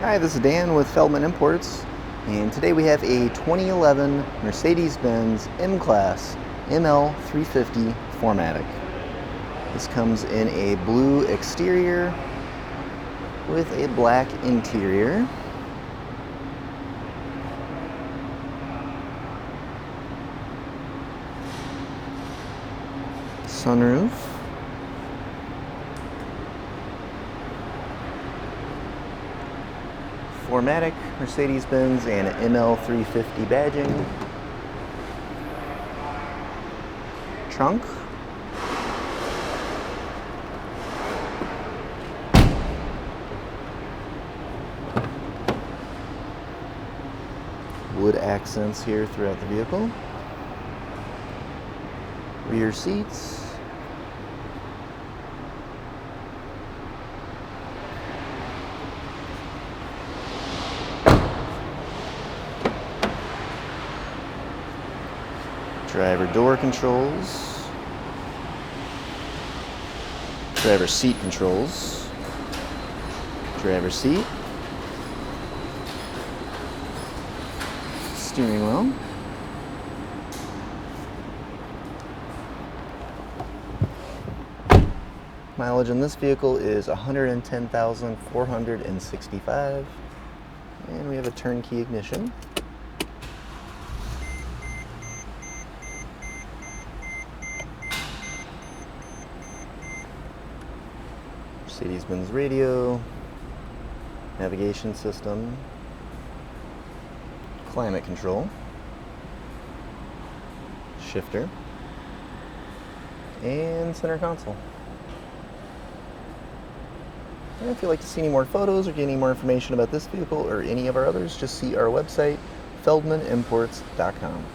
Hi, this is Dan with Feldmann Imports, and today we have a 2011 Mercedes-Benz M-Class ML350 4MATIC. This comes in a blue exterior with a black interior. Sunroof. 4MATIC, Mercedes-Benz, and ML350 badging. Trunk. Wood accents here throughout the vehicle. Rear seats. Driver door controls, driver seat controls, driver seat, steering wheel, mileage in this vehicle is 110,465, and we have a turnkey ignition. Mercedes-Benz radio, navigation system, climate control, shifter, and center console. And if you'd like to see any more photos or get any more information about this vehicle or any of our others, just see our website, feldmannimports.com.